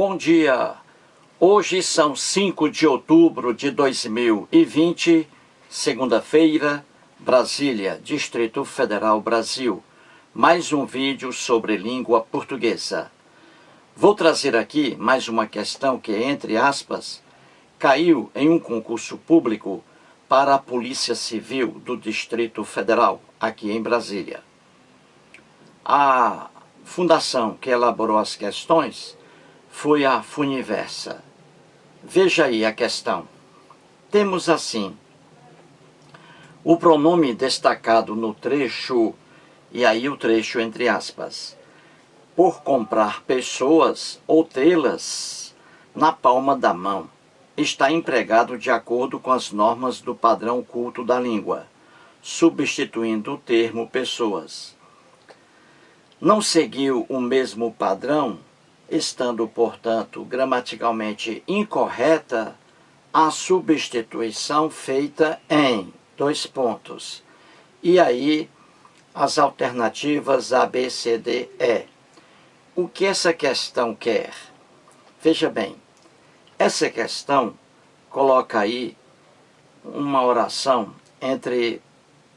Bom dia! Hoje são 5 de outubro de 2020, segunda-feira, Brasília, Distrito Federal, Brasil. Mais um vídeo sobre língua portuguesa. Vou trazer aqui mais uma questão que, entre aspas, caiu em um concurso público para a Polícia Civil do Distrito Federal, aqui em Brasília. A fundação que elaborou as questões foi a Funiversa. Veja aí a questão. Temos assim, o pronome destacado no trecho, e aí o trecho entre aspas, por comprar pessoas ou tê-las na palma da mão, está empregado de acordo com as normas do padrão culto da língua, substituindo o termo pessoas. Não seguiu o mesmo padrão, estando, portanto, gramaticalmente incorreta a substituição feita em dois pontos. E aí, as alternativas A, B, C, D, E. O que essa questão quer? Veja bem, essa questão coloca aí uma oração entre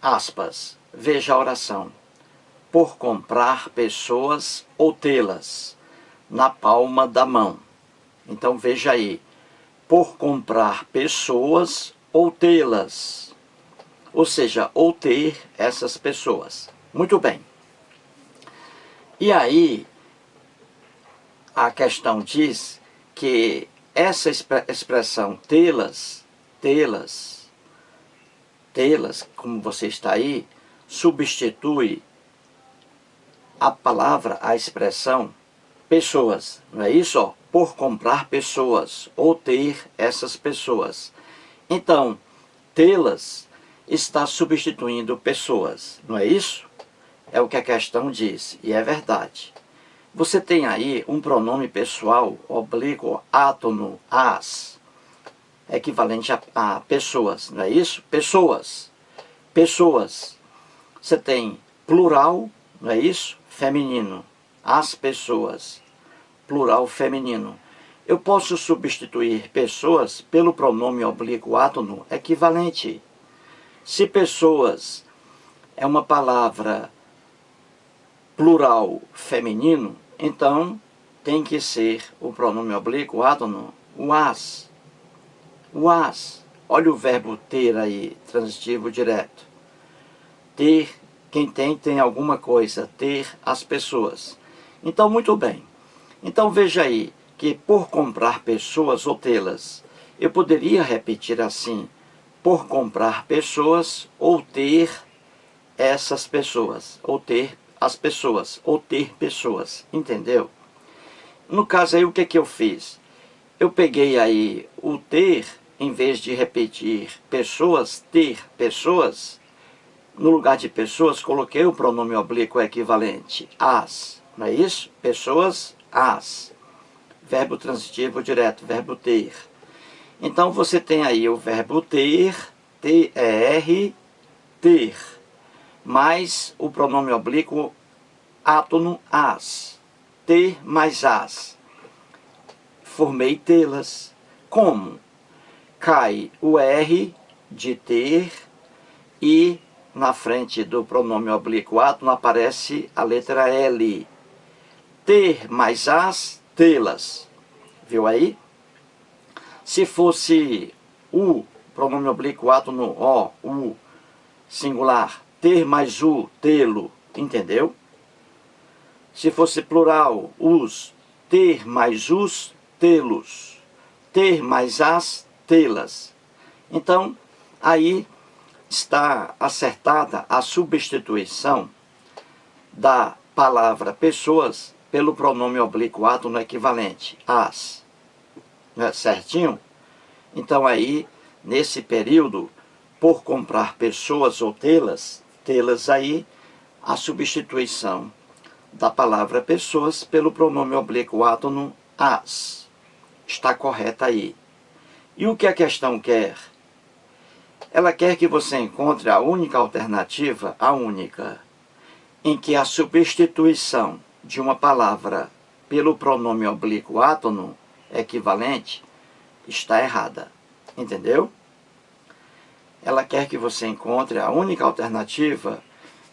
aspas. Veja a oração. Por comprar pessoas ou tê-las na palma da mão. Então veja aí, por comprar pessoas ou tê-las, ou seja, ou ter essas pessoas. Muito bem. E aí, a questão diz que essa expressão tê-las, como você está aí, substitui a palavra, a expressão pessoas, não é isso? Ó, por comprar pessoas ou ter essas pessoas. Então, tê-las está substituindo pessoas, não é isso? É o que a questão diz, e é verdade. Você tem aí um pronome pessoal, oblíquo, átono, as, equivalente a pessoas, não é isso? Pessoas. Pessoas. Você tem plural, não é isso? Feminino. As pessoas. Plural feminino. Eu posso substituir pessoas pelo pronome oblíquo átono equivalente. Se pessoas é uma palavra plural feminino, então tem que ser o pronome oblíquo átono o as. O as. Olha o verbo ter aí, transitivo direto. Ter, quem tem alguma coisa. Ter as pessoas. Então, muito bem. Então, veja aí que por comprar pessoas ou tê-las, eu poderia repetir assim, por comprar pessoas ou ter essas pessoas, ou ter as pessoas, ou ter pessoas, entendeu? No caso aí, o que eu fiz? Eu peguei aí o ter, em vez de repetir pessoas, ter pessoas, no lugar de pessoas, coloquei o pronome oblíquo equivalente, as, não é isso? Pessoas, as. Verbo transitivo direto, verbo ter. Então, você tem aí o verbo ter, T-E-R, ter, mais o pronome oblíquo átono, as. Ter mais as. Formei tê-las. Como? Cai o R de ter e na frente do pronome oblíquo átono aparece a letra L. Ter mais as, tê-las. Viu aí? Se fosse o pronome oblíquo átono O, U, singular, ter mais o, tê-lo, entendeu? Se fosse plural, os, ter mais os, tê-los. Ter mais as, tê-las. Então, aí está acertada a substituição da palavra pessoas pelo pronome oblíquo átono equivalente, as. Não é certinho? Então aí, nesse período, por comprar pessoas ou tê-las aí, a substituição da palavra pessoas pelo pronome oblíquo átono as. Está correta aí. E o que a questão quer? Ela quer que você encontre a única alternativa, a única, em que a substituição de uma palavra pelo pronome oblíquo átono equivalente está errada. Entendeu? Ela quer que você encontre a única alternativa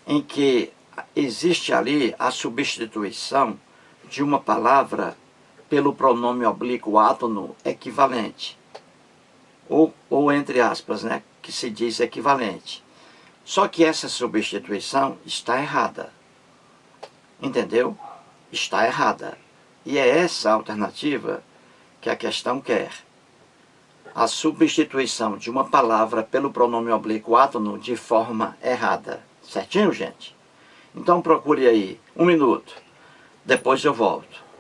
em que existe ali a substituição de uma palavra pelo pronome oblíquo átono equivalente. Ou entre aspas, né, que se diz equivalente. Só que essa substituição está errada. Entendeu? Está errada. E é essa a alternativa que a questão quer. A substituição de uma palavra pelo pronome oblíquo átono de forma errada. Certinho, gente? Então procure aí 1 minuto. Depois eu volto.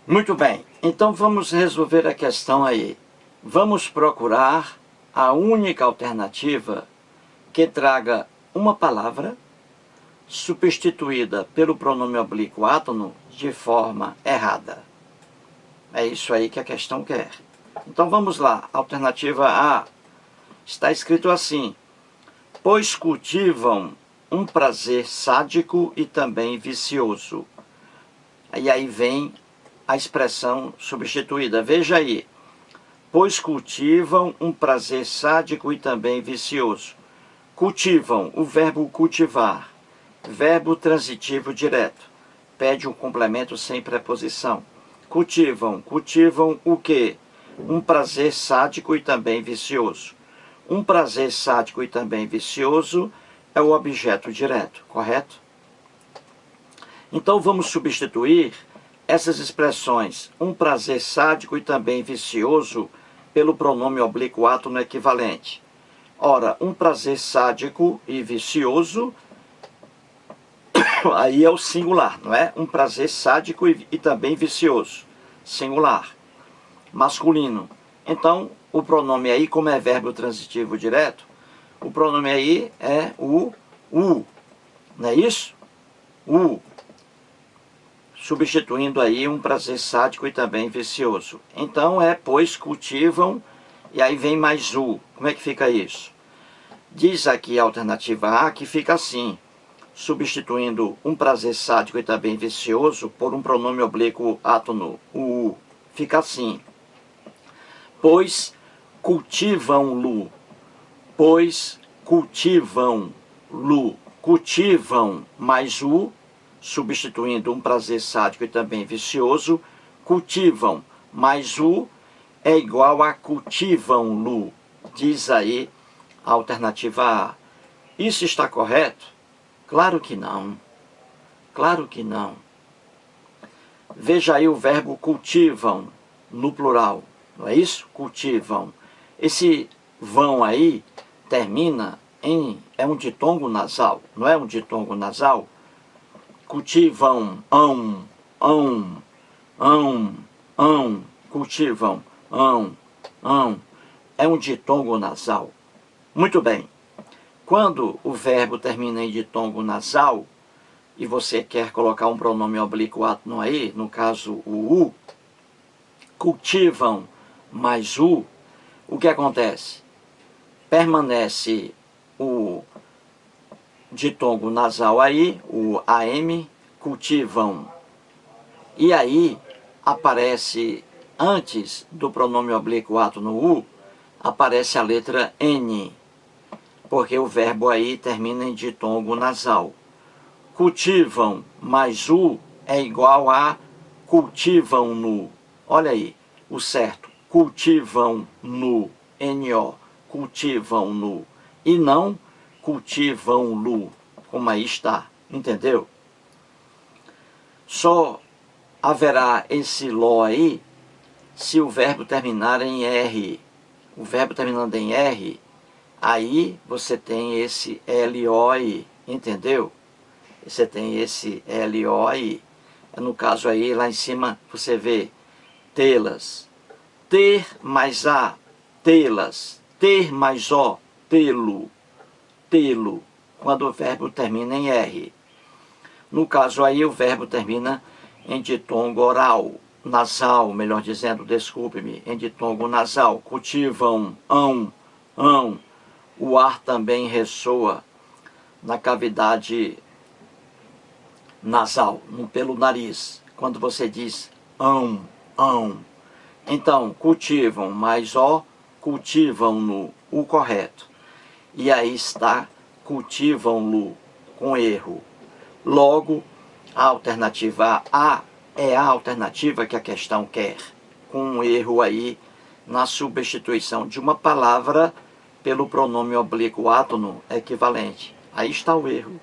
Muito bem, então vamos resolver a questão aí. Vamos procurar a única alternativa que traga uma palavra substituída pelo pronome oblíquo átono de forma errada. É isso aí que a questão quer. Então vamos lá, alternativa A. Está escrito assim: pois cultivam um prazer sádico e também vicioso. E aí vem a expressão substituída. Veja aí. Pois cultivam um prazer sádico e também vicioso. Cultivam, o verbo cultivar. Verbo transitivo direto. Pede um complemento sem preposição. Cultivam o quê? Um prazer sádico e também vicioso. Um prazer sádico e também vicioso é o objeto direto, correto? Então vamos substituir essas expressões, um prazer sádico e também vicioso, pelo pronome oblíquo átono equivalente. Ora, um prazer sádico e vicioso, aí é o singular, não é? Um prazer sádico e também vicioso, singular, masculino. Então, o pronome aí, como é verbo transitivo direto, o pronome aí é o u, não é isso? U, substituindo aí um prazer sádico e também vicioso. Então é, pois cultivam, e aí vem mais u. Como é que fica isso? Diz aqui a alternativa A que fica assim, substituindo um prazer sádico e também vicioso por um pronome oblíquo átono, o u. Fica assim, pois cultivam-lo, pois cultivam-lo, cultivam mais u, substituindo um prazer sádico e também vicioso, cultivam mais u é igual a cultivam-lo, diz aí a alternativa A. Isso está correto? Claro que não. Claro que não. Veja aí o verbo cultivam no plural, não é isso? Cultivam. Esse vão aí termina em, é um ditongo nasal, não é um ditongo nasal? Cultivam, cultivam, é um ditongo nasal. Muito bem, quando o verbo termina em ditongo nasal, e você quer colocar um pronome oblíquo átono aí, no caso o u, cultivam mais u, o que acontece? Permanece o ditongo nasal aí, o AM, cultivam. E aí aparece, antes do pronome oblíquo átono u, aparece a letra N, porque o verbo aí termina em ditongo nasal. Cultivam mais u é igual a cultivam-no. Olha aí, o certo, cultivam-no, N-O, cultivam-no, e não cultivam-lo, como aí está, entendeu? Só haverá esse lo aí se o verbo terminar em R. O verbo terminando em R, aí você tem esse LO aí, entendeu? Você tem esse LO aí. No caso aí, lá em cima, você vê tê-las. Ter mais A, tê-las. Ter mais O, tê-lo. Tê-lo, quando o verbo termina em R. No caso aí, o verbo termina em ditongo oral, nasal, melhor dizendo, desculpe-me, em ditongo nasal. Cultivam, ão. O ar também ressoa na cavidade nasal, pelo nariz, quando você diz ão. Então, cultivam mais o, cultivam-no, o correto. E aí está, cultivam-lo, com erro. Logo, a alternativa A é a alternativa que a questão quer, com um erro aí na substituição de uma palavra pelo pronome oblíquo átono equivalente. Aí está o erro.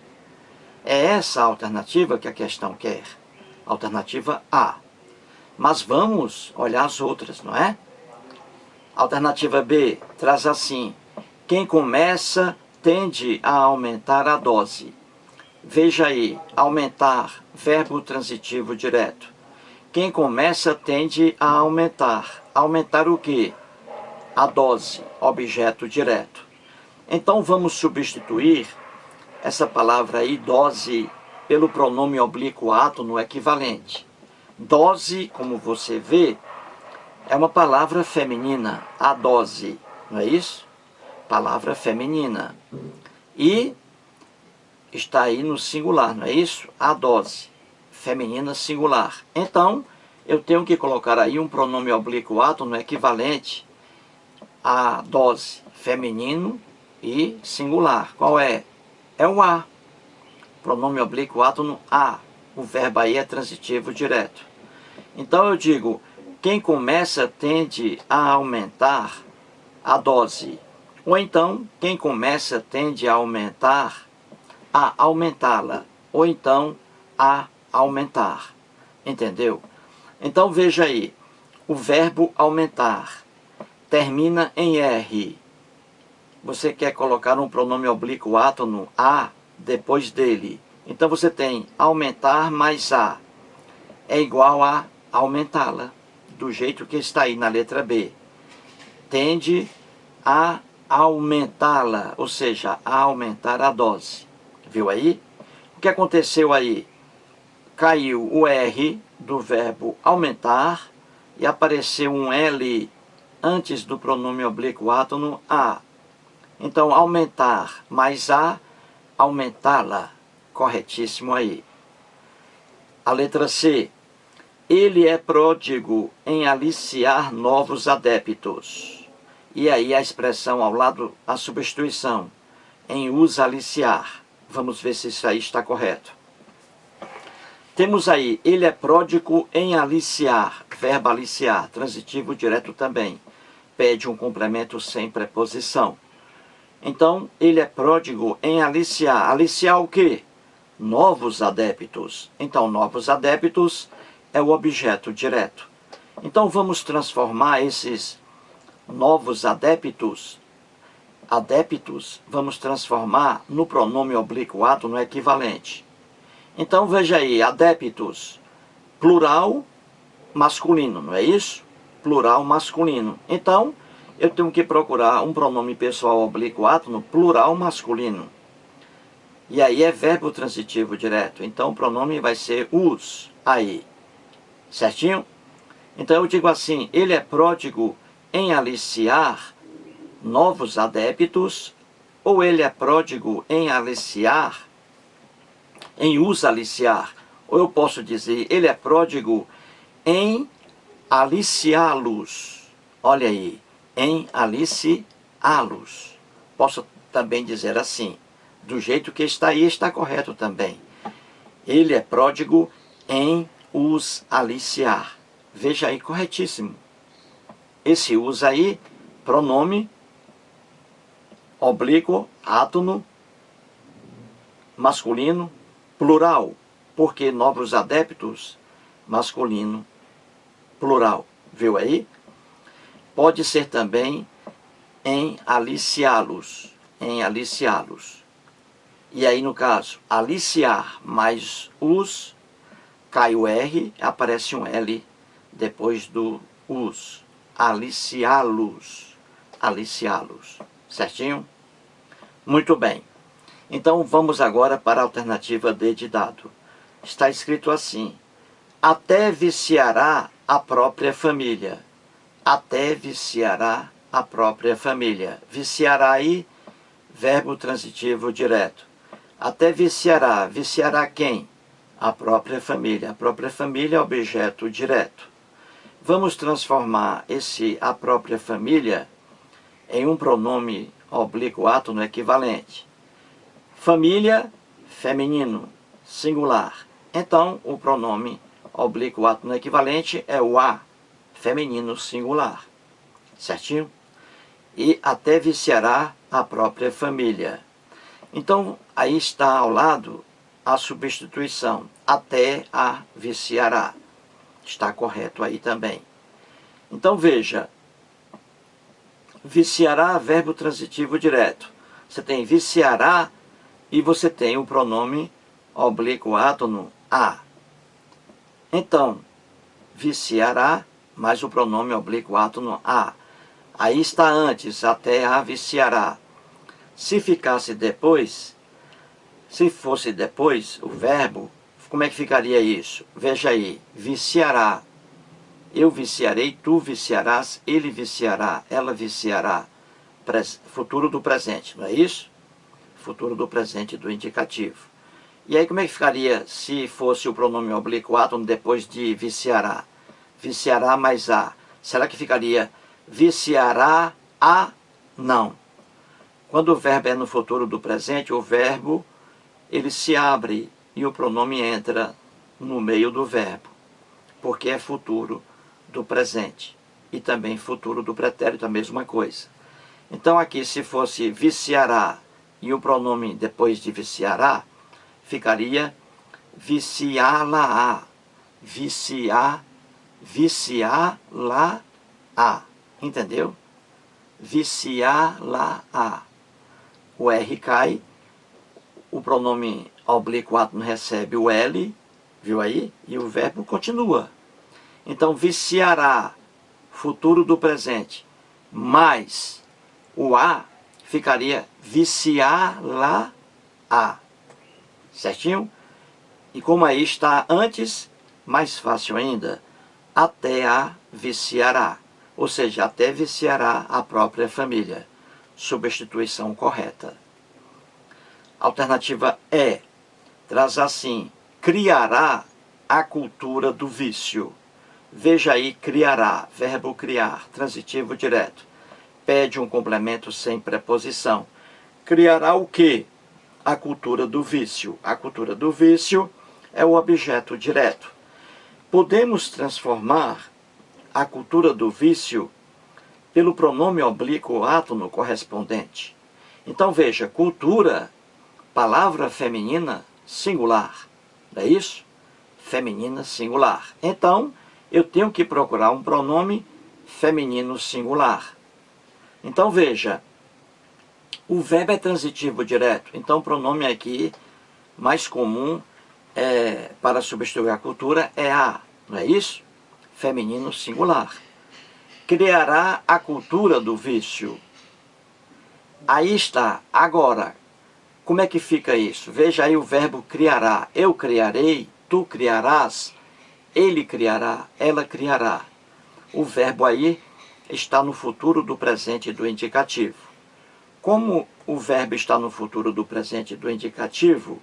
É essa a alternativa que a questão quer. Alternativa A. Mas vamos olhar as outras, não é? Alternativa B traz assim: quem começa tende a aumentar a dose. Veja aí, aumentar, verbo transitivo direto. Quem começa tende a aumentar. Aumentar o quê? A dose, objeto direto. Então vamos substituir essa palavra aí, dose, pelo pronome oblíquo átono equivalente. Dose, como você vê, é uma palavra feminina, a dose, não é isso? Palavra feminina. E está aí no singular, não é isso? A dose, feminina singular. Então, eu tenho que colocar aí um pronome oblíquo átono equivalente a dose, feminino e singular. Qual é? É o A. Pronome oblíquo átono A. O verbo aí é transitivo direto. Então eu digo, quem começa tende a aumentar a dose. Ou então, quem começa tende a aumentá-la. Ou então, a aumentar. Entendeu? Então veja aí, o verbo aumentar termina em R. Você quer colocar um pronome oblíquo átono a depois dele. Então você tem aumentar mais a é igual a aumentá-la, do jeito que está aí na letra B. Tende a aumentá-la, ou seja, a aumentar a dose. Viu aí? O que aconteceu aí? Caiu o R do verbo aumentar e apareceu um L antes do pronome oblíquo átono a. Então, aumentar mais a, aumentá-la. Corretíssimo aí. A letra C. Ele é pródigo em aliciar novos adeptos. E aí a expressão ao lado, a substituição, em os aliciar. Vamos ver se isso aí está correto. Temos aí, ele é pródigo em aliciar, verbo aliciar, transitivo direto também. Pede um complemento sem preposição. Então, ele é pródigo em aliciar. Aliciar o quê? Novos adeptos. Então, novos adeptos é o objeto direto. Então, vamos transformar esses novos adeptos, vamos transformar no pronome oblíquo átono equivalente. Então, veja aí, adeptos, plural masculino, não é isso? Plural masculino. Então, eu tenho que procurar um pronome pessoal oblíquo átono plural masculino. E aí é verbo transitivo direto. Então, o pronome vai ser os, aí. Certinho? Então, eu digo assim, ele é pródigo em aliciar novos adeptos, ou ele é pródigo em aliciar, em os aliciar, ou eu posso dizer, ele é pródigo em aliciá-los. Olha aí, em aliciá-los. Posso também dizer assim, do jeito que está aí, está correto também. Ele é pródigo em os aliciar. Veja aí, corretíssimo. Esse os aí, pronome oblíquo, átono, masculino, plural, porque novos adeptos, masculino, plural. Viu aí? Pode ser também em aliciá-los, em aliciá-los. E aí, no caso, aliciar mais os, cai o R, aparece um L depois do os. Aliciá-los, aliciá-los. Certinho? Muito bem. Então, vamos agora para a alternativa D de dado. Está escrito assim: até viciará a própria família. Até viciará a própria família. Viciará aí, verbo transitivo direto. Até viciará. Viciará quem? A própria família. A própria família é objeto direto. Vamos transformar a própria família em um pronome oblíquo átono equivalente. Família, feminino, singular. Então, o pronome oblíquo átono equivalente é o a, feminino singular. Certinho? E até viciará a própria família. Então, aí está ao lado a substituição. Até a viciará. Está correto aí também. Então, veja. Viciará, verbo transitivo direto. Você tem viciará e você tem o pronome oblíquo átono a. Então, viciará mais o pronome oblíquo átono a. Aí está antes, até a viciará. Se ficasse depois, se fosse depois o verbo, como é que ficaria isso? Veja aí, viciará. Eu viciarei, tu viciarás, ele viciará, ela viciará. Futuro do presente, não é isso? Futuro do presente do indicativo. E aí como é que ficaria se fosse o pronome oblíquo átono depois de viciará? Viciará mais a. Será que ficaria viciará a? Não. Quando o verbo é no futuro do presente, o verbo ele se abre e o pronome entra no meio do verbo, porque é futuro do presente e também futuro do pretérito, a mesma coisa. Então aqui, se fosse viciará e o pronome depois de viciará, ficaria viciá-la-á, viciá-la-á. Entendeu? viciar-la-á. O R cai, o pronome oblíquo átono recebe o L, viu aí? E o verbo continua. Então, viciará, futuro do presente, mais o A ficaria viciar-la-á. Certinho? E como aí está antes, mais fácil ainda, até a viciará. Ou seja, até viciará a própria família. Substituição correta. Alternativa E. Traz assim, criará a cultura do vício. Veja aí, criará, verbo criar, transitivo direto. Pede um complemento sem preposição. Criará o quê? A cultura do vício. A cultura do vício é o objeto direto. Podemos transformar a cultura do vício pelo pronome oblíquo átono correspondente. Então veja, cultura, palavra feminina singular, não é isso? Feminina singular. Então, eu tenho que procurar um pronome feminino singular. Então veja, o verbo é transitivo direto, então o pronome aqui mais comum para substituir a cultura é a, não é isso? Feminino singular. Criará a cultura do vício. Aí está. Agora, como é que fica isso? Veja aí o verbo criará. Eu criarei, tu criarás, ele criará, ela criará. O verbo aí está no futuro do presente do indicativo. Como o verbo está no futuro do presente do indicativo,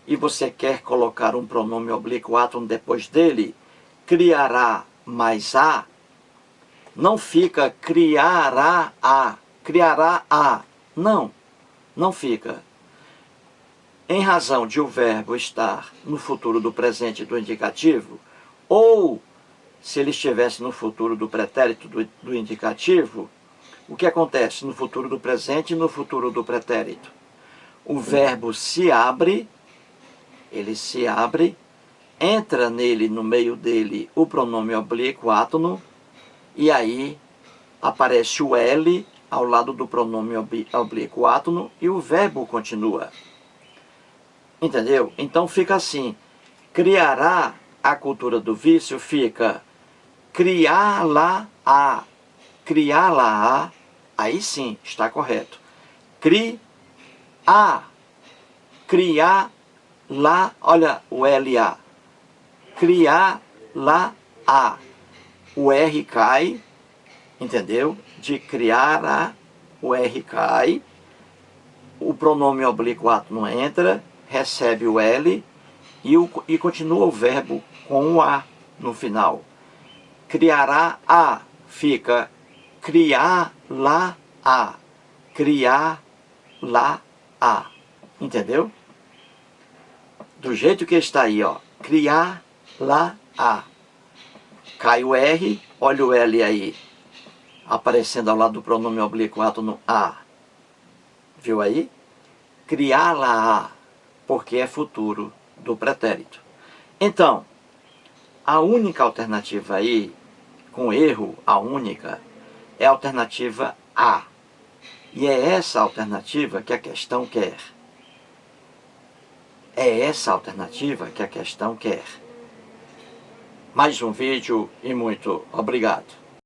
e você quer colocar um pronome oblíquo átono depois dele, criará mais a, não fica criará a, criará a. Não, não fica. Em razão de o verbo estar no futuro do presente do indicativo, ou se ele estivesse no futuro do pretérito do indicativo, o que acontece no futuro do presente e no futuro do pretérito? O verbo se abre, ele se abre, entra nele, no meio dele, o pronome oblíquo átono, e aí aparece o L ao lado do pronome oblíquo átono e o verbo continua. Entendeu? Então fica assim, criará a cultura do vício, fica criá-la-á, criá-la-á, aí sim, está correto. Criar-la, olha o L-A, criar-la-á, o R cai, entendeu? De criar-a, o R cai, o pronome oblíquo átono entra, recebe o L e continua o verbo com o A no final. Criará a, fica criar-la-á, criar-la-á. Entendeu? Do jeito que está aí, ó, criar-la-á. Cai o R, olha o L aí, aparecendo ao lado do pronome oblíquo átono a. Viu aí? Criá-la-á, porque é futuro do pretérito. Então, a única alternativa aí, com erro, a única, é a alternativa A. E é essa alternativa que a questão quer. É essa alternativa que a questão quer. Mais um vídeo e muito obrigado.